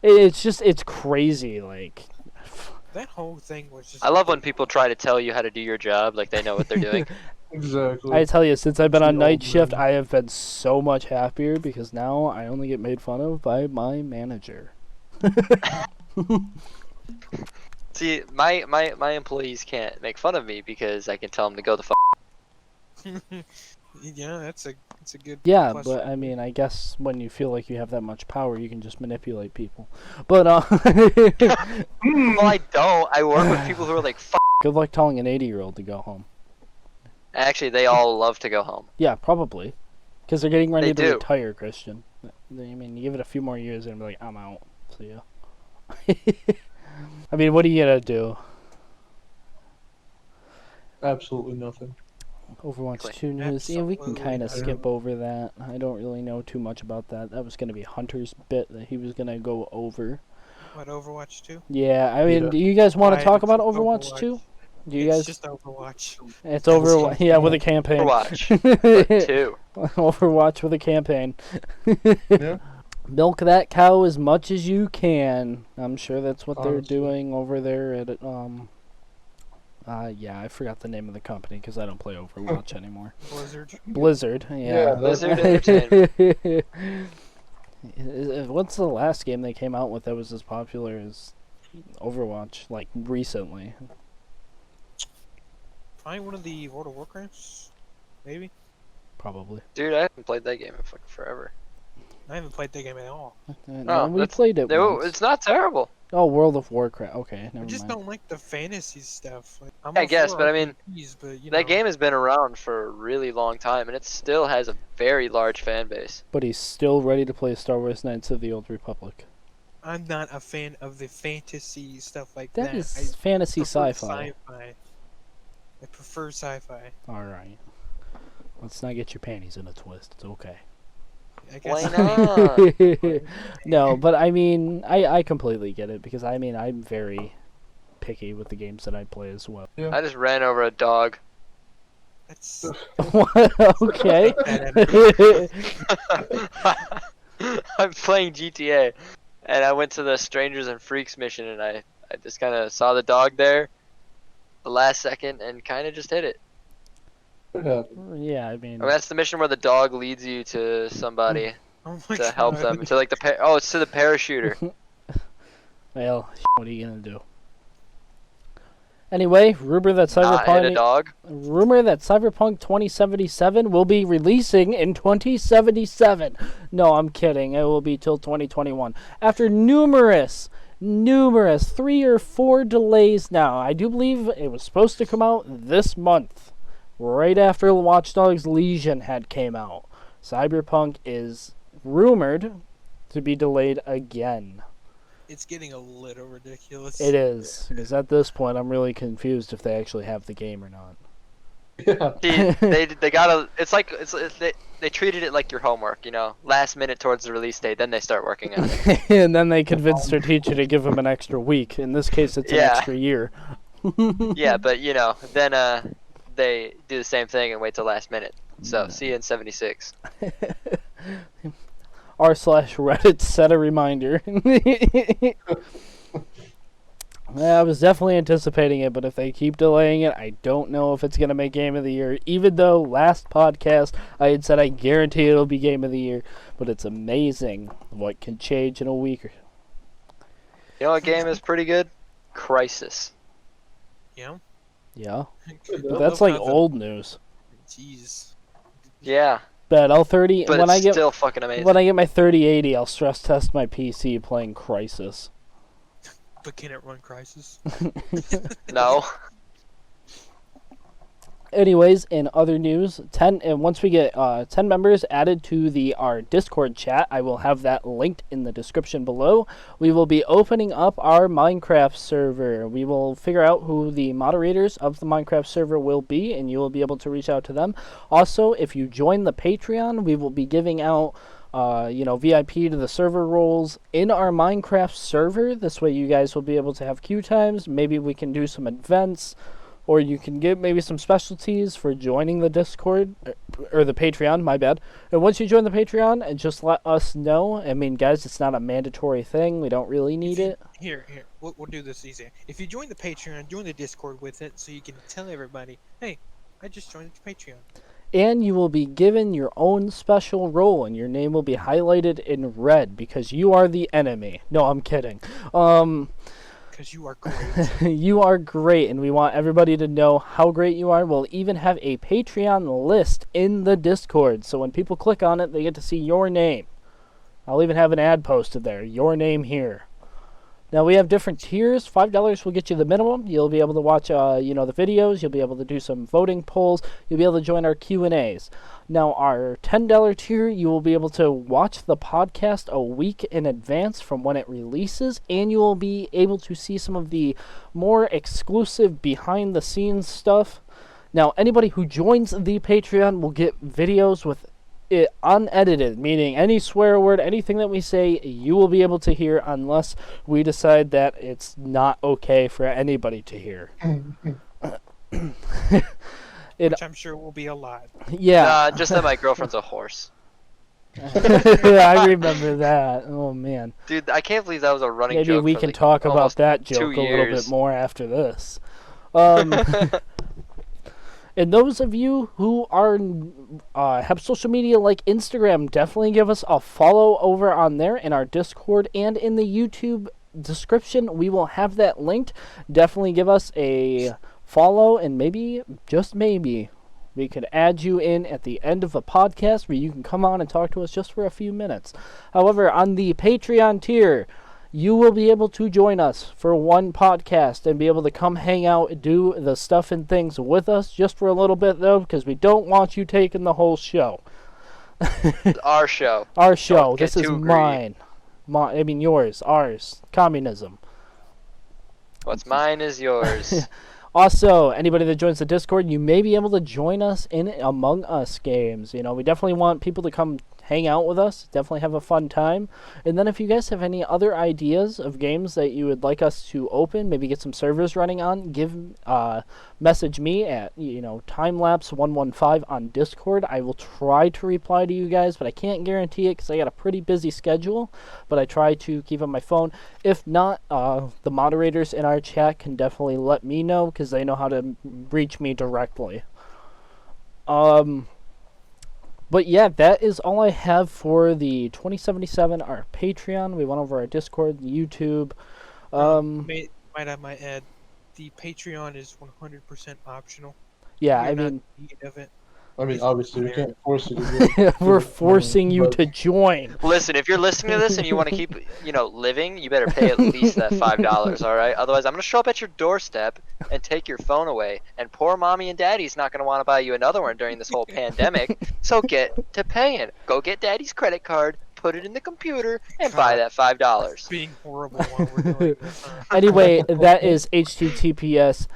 It's crazy. Like, That whole thing was just. I love when people try to tell you how to do your job, like they know what they're doing. Exactly. I tell you, since I've been on The old night shift, man. I have been so much happier because now I only get made fun of by my manager. See, my employees can't make fun of me because I can tell them to go the fuck. Yeah, that's a good. Yeah, plus but for I me. mean, I guess when you feel like you have that much power, you can just manipulate people. But Well, I don't. I work with people who are like, fuck. good luck telling an 80-year-old to go home. Actually, they all love to go home. Yeah, probably. Because they're getting ready They to do. retire, Christian. I mean, you give it a few more years and be like, I'm out. See ya. I mean, what are you going to do? Absolutely nothing. Overwatch Click. 2 news. Yeah, we can Absolutely kind of nothing. skip over that. I don't really know too much about that. That was going to be Hunter's bit that he was going to go over. What, Overwatch 2? Yeah, I mean, Yeah. do you guys want to Why, talk it's about just Overwatch 2? Do you It's guys? just Overwatch. It's over. Yeah, with a campaign. Overwatch. Two. Overwatch with a campaign. Yeah. Milk that cow as much as you can. I'm sure that's what they're Honestly. doing over there at yeah, I forgot the name of the company because I don't play Overwatch anymore. Blizzard. Blizzard. Yeah, Yeah. Blizzard Entertainment. What's the last game they came out with that was as popular as Overwatch? Like recently. Probably one of the World of Warcrafts. Maybe. Probably. Dude, I haven't played that game in fucking forever. I haven't played that game at all. No, we that's- played it No, once. it's not terrible. Oh, World of Warcraft. Okay, never I just mind. don't like the fantasy stuff. Like, I'm I all guess, for but I mean, RPGs, but, you That know, game has been around for a really long time, and it still has a very large fan base. But he's still ready to play Star Wars Knights of the Old Republic. I'm not a fan of the fantasy stuff like That that. is I fantasy prefer sci-fi. sci-fi. I prefer sci-fi. All right. Let's not get your panties in a twist. It's okay. I guess Why not? No, but I mean, I completely get it because I mean, I'm very picky with the games that I play as well. I just ran over a dog. That's Okay. I'm playing GTA, and I went to the Strangers and Freaks mission, and I just kind of saw the dog there the last second and kind of just hit it. Yeah, I mean, I mean, that's the mission where the dog leads you to somebody oh my to god. help them. To like it's to the parachuter. well, what are you gonna do? Anyway, rumor that Not hit a dog. 2077 will be releasing in 2077. No, I'm kidding. It will be till 2021. After numerous 3 or 4 delays now. I do believe it was supposed to come out this month, right after Watch Dogs Legion had came out. Cyberpunk is rumored to be delayed again. It's getting a little ridiculous. It is, because at this point I'm really confused if they actually have the game or not. See, they gotta. It's like they treated it like your homework, you know. Last minute towards the release date, then they start working on it. And then they convinced their teacher to give them an extra week. In this case, it's an Yeah. extra year. Yeah, but you know, then they do the same thing and wait till last minute. So see you in 76. r/Reddit set a reminder. Yeah, I was definitely anticipating it, but if they keep delaying it, I don't know if it's going to make Game of the Year. Even though last podcast I had said I guarantee it'll be Game of the Year, but it's amazing what can change in a week. You know what game is pretty good? Crisis. Yeah. Yeah, I but that's love like how the- old news. Jeez. Yeah, But L30 but when it's I get still fucking amazing. when I get my 3080, I'll stress test my PC playing Crisis. But can it run Crisis? No. Anyways, in other news, once we get 10 members added to our Discord chat, I will have that linked in the description below. We will be opening up our Minecraft server. We will figure out who the moderators of the Minecraft server will be, and you will be able to reach out to them. Also, if you join the Patreon, we will be giving out VIP to the server roles in our Minecraft server. This way you guys will be able to have queue times. Maybe we can do some events. Or you can get maybe some specialties for joining the Discord, or the Patreon, my bad. And once you join the Patreon, and just let us know. I mean, guys, it's not a mandatory thing. We don't really need it. Here. We'll do this easy. If you join the Patreon, join the Discord with it so you can tell everybody, hey, I just joined the Patreon. And you will be given your own special role, and your name will be highlighted in red, because you are the enemy. No, I'm kidding. Because you are great. You are great, and we want everybody to know how great you are. We'll even have a Patreon list in the Discord, so when people click on it, they get to see your name. I'll even have an ad posted there, your name here. Now, we have different tiers. $5 will get you the minimum. You'll be able to watch, the videos. You'll be able to do some voting polls. You'll be able to join our Q&As. Now, our $10 tier, you will be able to watch the podcast a week in advance from when it releases, and you will be able to see some of the more exclusive behind-the-scenes stuff. Now, anybody who joins the Patreon will get videos with it unedited, meaning any swear word, anything that we say, you will be able to hear unless we decide that it's not okay for anybody to hear. Which I'm sure will be a lot. Yeah. Just that my girlfriend's a horse. I remember that. Oh, man. Dude, I can't believe that was a running Maybe joke. we for, can like, talk about almost that 2 joke a little years. bit more after this. And those of you who are have social media like Instagram, definitely give us a follow over on there in our Discord and in the YouTube description. We will have that linked. Definitely give us a follow, and maybe, just maybe, we could add you in at the end of a podcast where you can come on and talk to us just for a few minutes. However, on the Patreon tier, you will be able to join us for one podcast and be able to come hang out, do the stuff and things with us just for a little bit, though, because we don't want you taking the whole show. Our show. Our show. Don't get This is too greedy. mine. I mean, yours. Ours. Communism. What's mine is yours. Also, anybody that joins the Discord, you may be able to join us in Among Us games. You know, we definitely want people to come hang out with us, definitely have a fun time. And then if you guys have any other ideas of games that you would like us to open, maybe get some servers running on, message me at timelapse115 on Discord. I will try to reply to you guys, but I can't guarantee it because I got a pretty busy schedule, but I try to keep on my phone. If not, the moderators in our chat can definitely let me know because they know how to reach me directly. But yeah, that is all I have for the 2077, our Patreon. We went over our Discord, YouTube. Might I add, the Patreon is 100% optional. Yeah, You're I not mean, in need of it. I mean, obviously, we can't force you to do it. we're forcing you but- to join. Listen, if you're listening to this and you want to keep, living, you better pay at least that $5, all right? Otherwise, I'm going to show up at your doorstep and take your phone away. And poor mommy and daddy's not going to want to buy you another one during this whole pandemic. So get to paying. Go get daddy's credit card, put it in the computer, and buy that $5. Being horrible while we're doing this. Anyway, that is https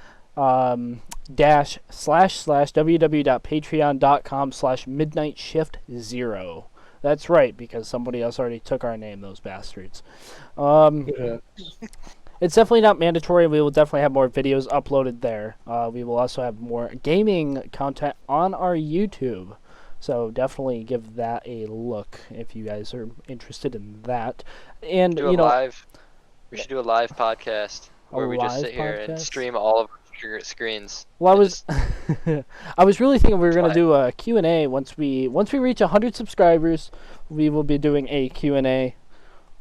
www.patreon.com/midnightshift0. That's right, because somebody else already took our name, those bastards. Yeah. It's definitely not mandatory. We will definitely have more videos uploaded there. We will also have more gaming content on our YouTube. So definitely give that a look if you guys are interested in that. And Do a live. We should do a live podcast where we just live sit here and podcast? stream all of our screens. Well, and just- I was really thinking we were going to Try. do a Q&A once we reach 100 subscribers. We will be doing a Q&A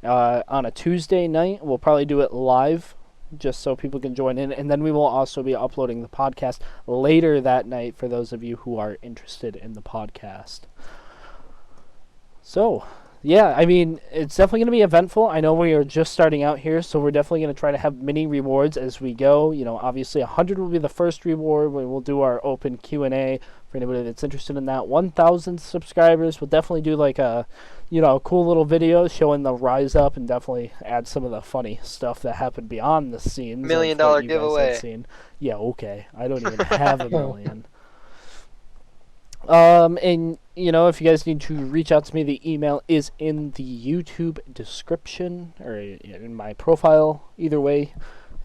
on a Tuesday night. We'll probably do it live just so people can join in, and then we will also be uploading the podcast later that night for those of you who are interested in the podcast. So, yeah, I mean, it's definitely going to be eventful. I know we are just starting out here, so we're definitely going to try to have mini rewards as we go. You know, obviously 100 will be the first reward. We will do our open Q&A for anybody that's interested in that. 1,000 subscribers, we'll definitely do like a, cool little video showing the rise up and definitely add some of the funny stuff that happened beyond the scenes. $1 million of what you guys have giveaway. seen. Yeah, okay. I don't even have $1 million. And if you guys need to reach out to me, the email is in the YouTube description or in my profile. Either way,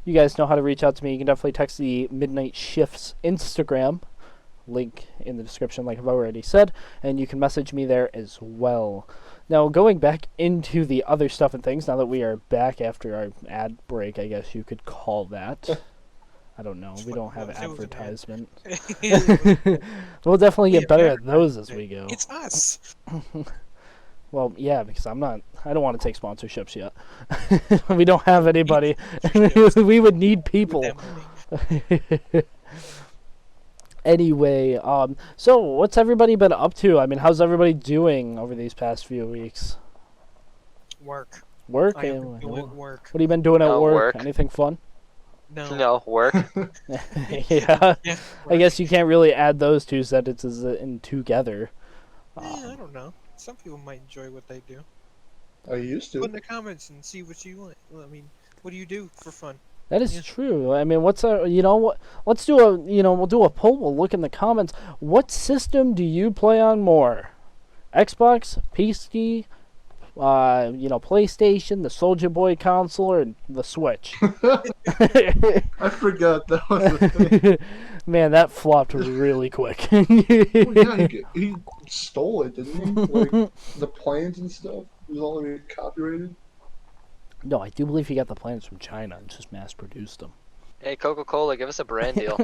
you guys know how to reach out to me. You can definitely text the Midnight Shifts Instagram link in the description, like I've already said, and you can message me there as well. Now, going back into the other stuff and things, now that we are back after our ad break, I guess you could call that. I don't know. We don't have It was an ad. advertisement. We'll definitely get better at those as we go. It's us. Well, yeah, because I don't want to take sponsorships yet. We don't have anybody. We would need people. Anyway, so what's everybody been up to? I mean, how's everybody doing over these past few weeks? Work. Work? I Eh, am doing work. What have you been doing at No, work? work. Anything fun? No. No, work. Yeah. Yeah. I guess you can't really add those two sentences in together. I don't know. Some people might enjoy what they do. I used Put in to. the comments and see what you want. Well, I mean, what do you do for fun? That is Yeah. true. I mean, what's a what? Let's do a we'll do a poll. We'll look in the comments. What system do you play on more? Xbox, PC, PlayStation, the Soldier Boy console, or the Switch? I forgot that was a thing. Man, that flopped really quick. Well, yeah, he stole it, didn't he? Like, the plans and stuff. It was all copyrighted. No, I do believe he got the plans from China and just mass produced them. Hey, Coca-Cola, give us a brand deal.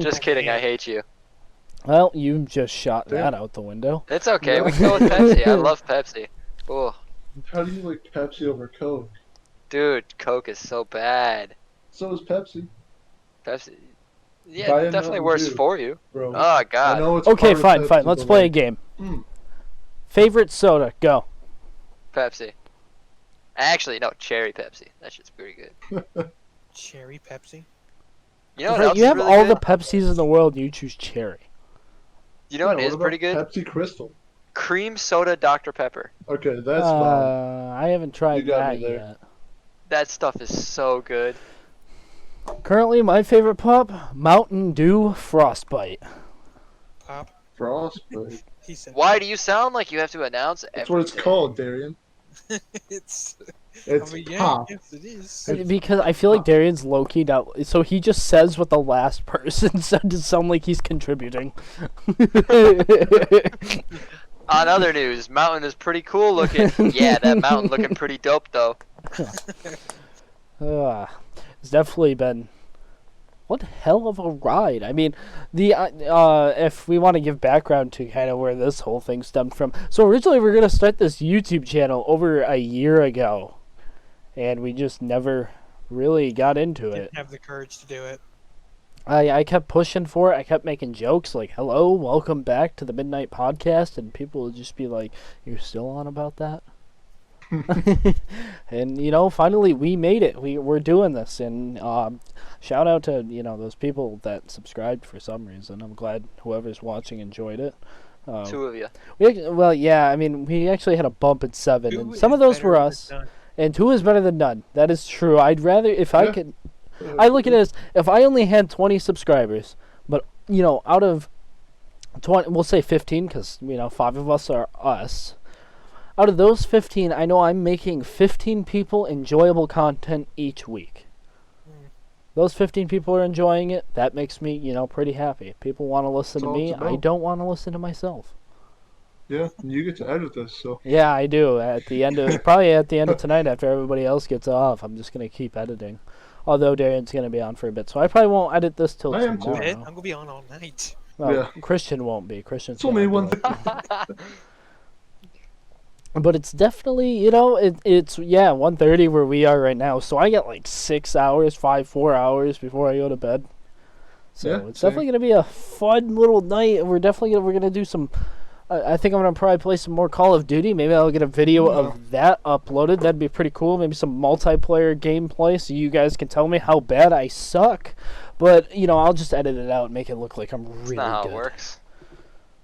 Just kidding, I hate you. Well, you just shot that Yeah. out the window. It's okay, we can go with Pepsi. I love Pepsi. Oh, How do you like Pepsi over Coke? dude, Coke is so bad. So is Pepsi, Pepsi, Buy yeah, a definitely Mountain worse Dew. for you. bro. Oh I God, know it's Okay, part of fine, Pepsi, fine. Let's but, play a like, game. mm, Favorite soda, go. Pepsi. Actually, no, cherry Pepsi. That shit's pretty good. Cherry Pepsi? You know what Right, else you is have really all good? the Pepsis in the world, and you choose cherry. You know what yeah, is about pretty good? Pepsi Crystal. Cream soda Dr. Pepper. Okay, that's bomb. I haven't tried You got that me there. yet. That stuff is so good. Currently, my favorite pop, Mountain Dew Frostbite. Pop. Frostbite. He said. Why do you sound like you have to announce everything? That's what it's called, Darian. It's. It's I mean, yeah, pop. yes, it is. It's Because I feel like Darian's low-key now, so he just says what the last person said to sound like he's contributing. On other news, Mountain is pretty cool looking. Yeah, that mountain looking pretty dope though. It's definitely been one hell of a ride. I mean, the if we want to give background to kind of where this whole thing stemmed from. So originally we were going to start this YouTube channel over a year ago, and we just never really got into it. Didn't have the courage to do it. I kept pushing for it. I kept making jokes like, hello, welcome back to the Midnight Podcast. And people would just be like, you're still on about that? And, you know, finally we made it. We're doing this. And shout out to, you know, those people that subscribed for some reason. I'm glad whoever's watching enjoyed it. 2 of you. Well, yeah, I mean, we actually had a bump at 7. Who And some is of those better were than us. none? And 2 is better than none. That is true. I'd rather, if I Yeah. could... I look at it as if I only had 20 subscribers, but you know, out of 20, we'll say 15, because you know, 5 of us are us. Out of those 15, I know I'm making 15 people enjoyable content each week. Those 15 people are enjoying it. That makes me, you know, pretty happy. People want to listen That's to all me. it's I about. don't want to listen to myself. Yeah, and you get to edit this, so. Yeah, I do. At the end of probably at the end of tonight, after everybody else gets off, I'm just gonna keep editing. Although Darian's gonna be on for a bit, so I probably won't edit this till I am too. tomorrow. I'm gonna be on all night. Well, Yeah. Christian won't be. Christian's It's only gonna one do it. thing. But it's definitely, you know, it's 1:30 where we are right now. So I get like 6 hours, 4 hours before I go to bed. So Yeah, it's same. definitely gonna be a fun little night. And we're gonna do some. I think I'm gonna probably play some more Call of Duty. Maybe I'll get a video of that uploaded. That'd be pretty cool. Maybe some multiplayer gameplay, so you guys can tell me how bad I suck. But you know, I'll just edit it out and make it look like I'm really That's not how good. it works.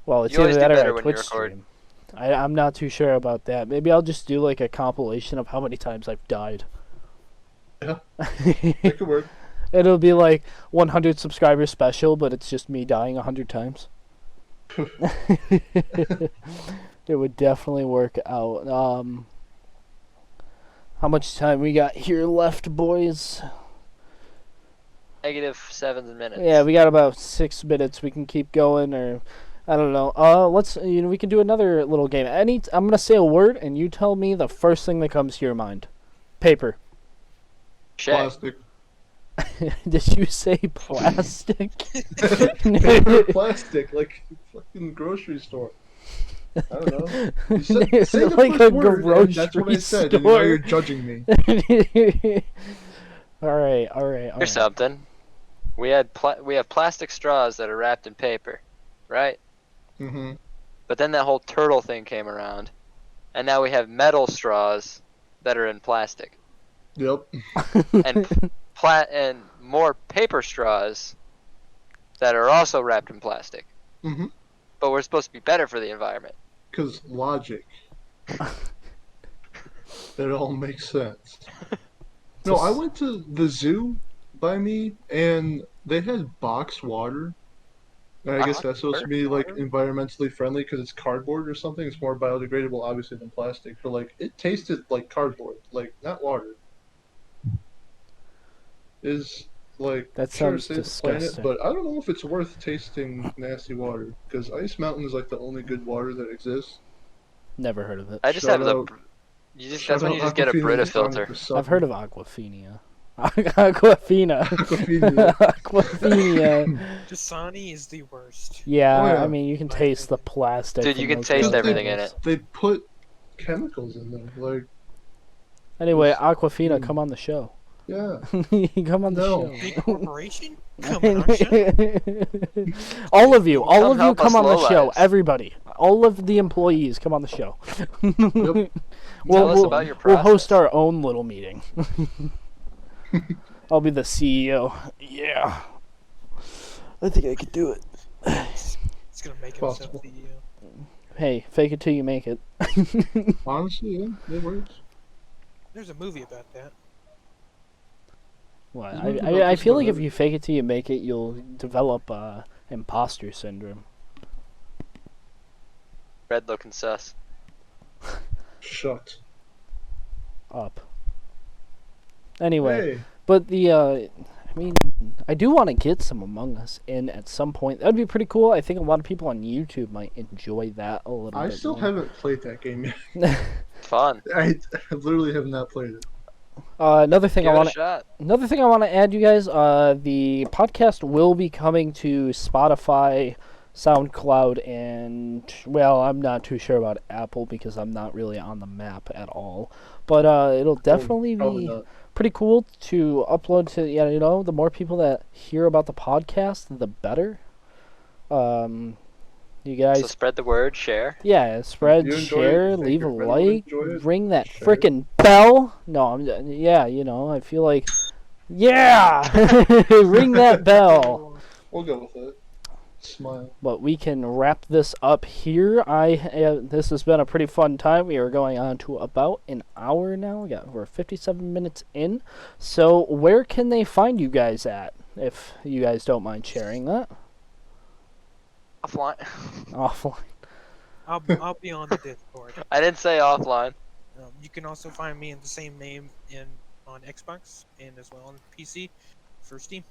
Well, it's You always either do that or better a when you Twitch record. stream. I'm not too sure about that. Maybe I'll just do like a compilation of how many times I've died. Yeah. That could work. It'll be like 100 subscribers special, but it's just me dying 100 times. It would definitely work out. How much time we got here left, boys? -7 minutes. Yeah, we got about 6 minutes. We can keep going, or I don't know. Let's we can do another little game. I'm gonna say a word, and you tell me the first thing that comes to your mind. Paper. Shay. Plastic. Did you say plastic? Paper plastic, like fucking grocery store. I don't know. You said, say the Like first a word, and that's what I grocery said, and now store. you're judging me. All right. Here's something. We have plastic straws that are wrapped in paper, right? Mm-hmm. But then that whole turtle thing came around, and now we have metal straws that are in plastic, Yep. and and more paper straws that are also wrapped in plastic. Mm-hmm. But we're supposed to be better for the environment. Because logic. It all makes sense. No, I went to the zoo by me, and they had box water. And I guess that's supposed to be like Water? environmentally friendly because it's cardboard or something. It's more biodegradable, obviously, than plastic. But like, it tasted like cardboard, like not water. Is like That sure, sounds save the planet, disgusting. but I don't know if it's worth tasting nasty water because Ice Mountain is like the only good water that exists. Never heard of it. I just Shout have out- that's when you just get a Brita filter. I've heard of Aquafina. Aquafina. Aquafina. Aquafina. Dasani is the worst. Yeah, Oh, yeah. I mean, you can taste the plastic. Dude, you from can those taste guys' everything in bottles. it. They put chemicals in them, like Anyway, Aquafina, Mm. come on the show. yeah. Come on the No. Big show. corporation? Come on our show. all of you Come help come us on the low show. lives. Everybody, all of the employees, come on the show. Yep. Tell us about your We'll host process. our own little meeting. I'll be the CEO. Yeah, I think I could do it. It's gonna make himself Possible. CEO. Hey, fake it till you make it. Honestly, yeah, it works. There's a movie about that. What? This movie's I just feel about like if everything. you fake it till you make it, you'll develop imposter syndrome. Red looking sus. Shut. Up. Anyway, Hey, but I mean, I do want to get some Among Us in at some point. That'd be pretty cool. I think a lot of people on YouTube might enjoy that a little I bit still more. haven't played that game yet. Fun. I literally have not played it. Another thing Give I it a want to shot. Another thing I want to add, you guys, the podcast will be coming to Spotify, SoundCloud, and, well, I'm not too sure about Apple because I'm not really on the map at all. But it'll definitely Probably be not. pretty cool to upload to, the more people that hear about the podcast, the better. You guys, So spread the word, share. yeah, spread, you enjoy it, share, you think leave a your friend would like, enjoy it, ring that share it. frickin' bell. No, yeah, I feel like, yeah, ring that bell. We'll go with it. Smile. But we can wrap this up here. This has been a pretty fun time. We are going on to about an hour now. We're 57 minutes in. So where can they find you guys at? If you guys don't mind sharing that. Offline. Offline. I'll be on the Discord. I didn't say offline. You can also find me in the same name on Xbox and as well on PC for Steam.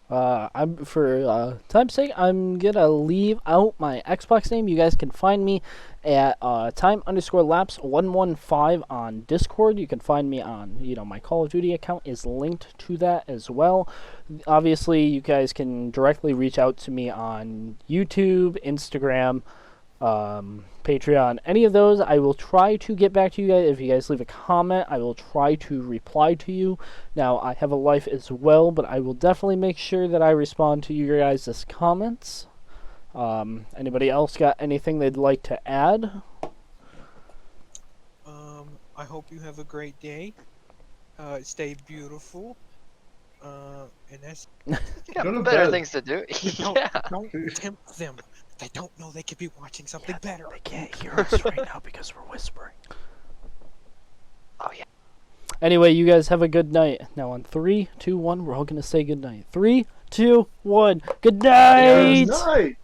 I'm for time's sake, I'm gonna leave out my Xbox name. You guys can find me at time_lapse115 on Discord. You can find me on, my Call of Duty account is linked to that as well. Obviously, you guys can directly reach out to me on YouTube, Instagram, Patreon, any of those. I will try to get back to you guys. If you guys leave a comment, I will try to reply to you. Now, I have a life as well, but I will definitely make sure that I respond to your guys' comments. Anybody else got anything they'd like to add? I hope you have a great day. Stay beautiful. And that's You got Go to better bed. things to do. don't, Yeah. don't tempt them. They don't know they could be watching something better. They can't hear us right now because we're whispering. Oh yeah. Anyway, you guys have a good night. Now on 3, 2, 1, we're all gonna say good night. 3, 2, 1. Good night. Good night.